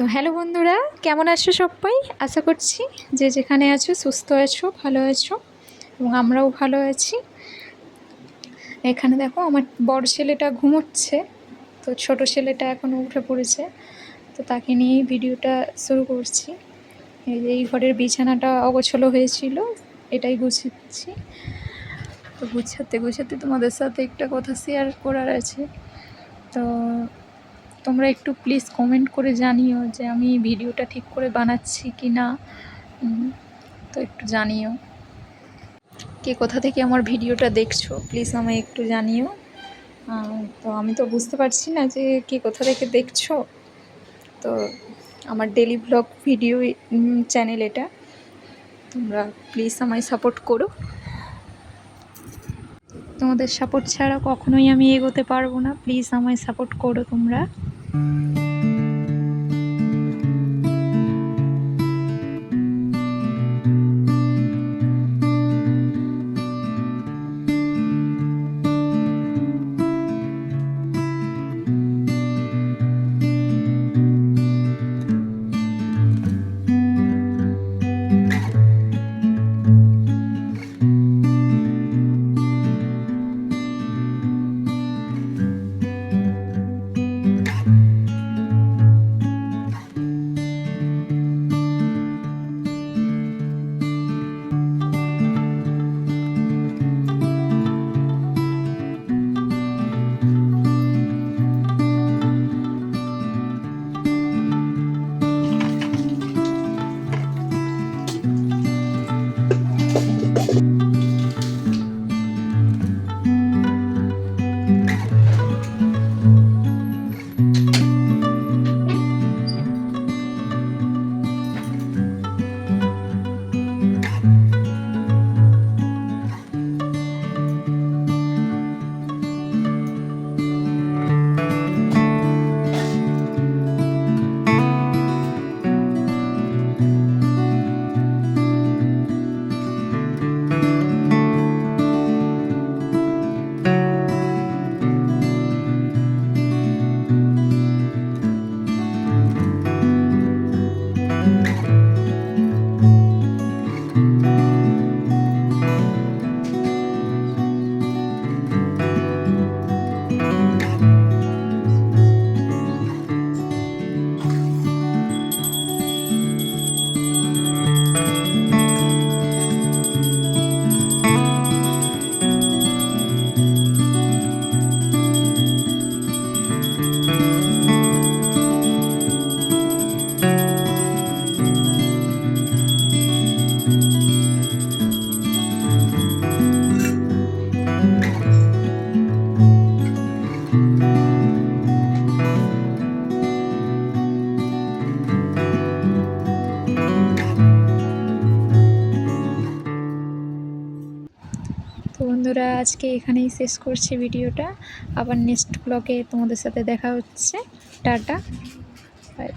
তো হ্যালো বন্ধুরা, কেমন আছো সবাই? আশা করছি যে যেখানে আছো সুস্থ আছো, ভালো আছো এবং আমরাও ভালো আছি। এখানে দেখো আমার বড় ছেলেটা ঘুমোচ্ছে, তো ছোট ছেলেটা এখনও উঠে পড়েছে, তো তাকে নিয়েই ভিডিওটা শুরু করছি। এই ঘরের বিছানাটা অগোছালো হয়েছিল, এটাই গুছাচ্ছি। তো গুছাতে গুছাতে তোমাদের সাথে একটা কথা শেয়ার করার আছে। তো তোমরা একটু প্লিজ কমেন্ট করে জানিও যে আমি ভিডিওটা ঠিক করে বানাচ্ছি কি না। তো একটু জানিও কে কোথা থেকে আমার ভিডিওটা দেখছো, প্লিজ আমায় একটু জানিও। তো আমি তো বুঝতে পারছি না যে কে কোথা থেকে দেখছো। তো আমার ডেলি ব্লগ ভিডিও চ্যানেল এটা, তোমরা প্লিজ আমায় সাপোর্ট করো। তোমাদের সাপোর্ট ছাড়া কখনোই আমি এগোতে পারবো না, প্লিজ আমায় সাপোর্ট করো তোমরা। তো বন্ধুরা, আজকে এখানেই শেষ করছি ভিডিওটা। আবার নেক্সট ব্লগে তোমাদের সাথে দেখা হচ্ছে। Tata, by.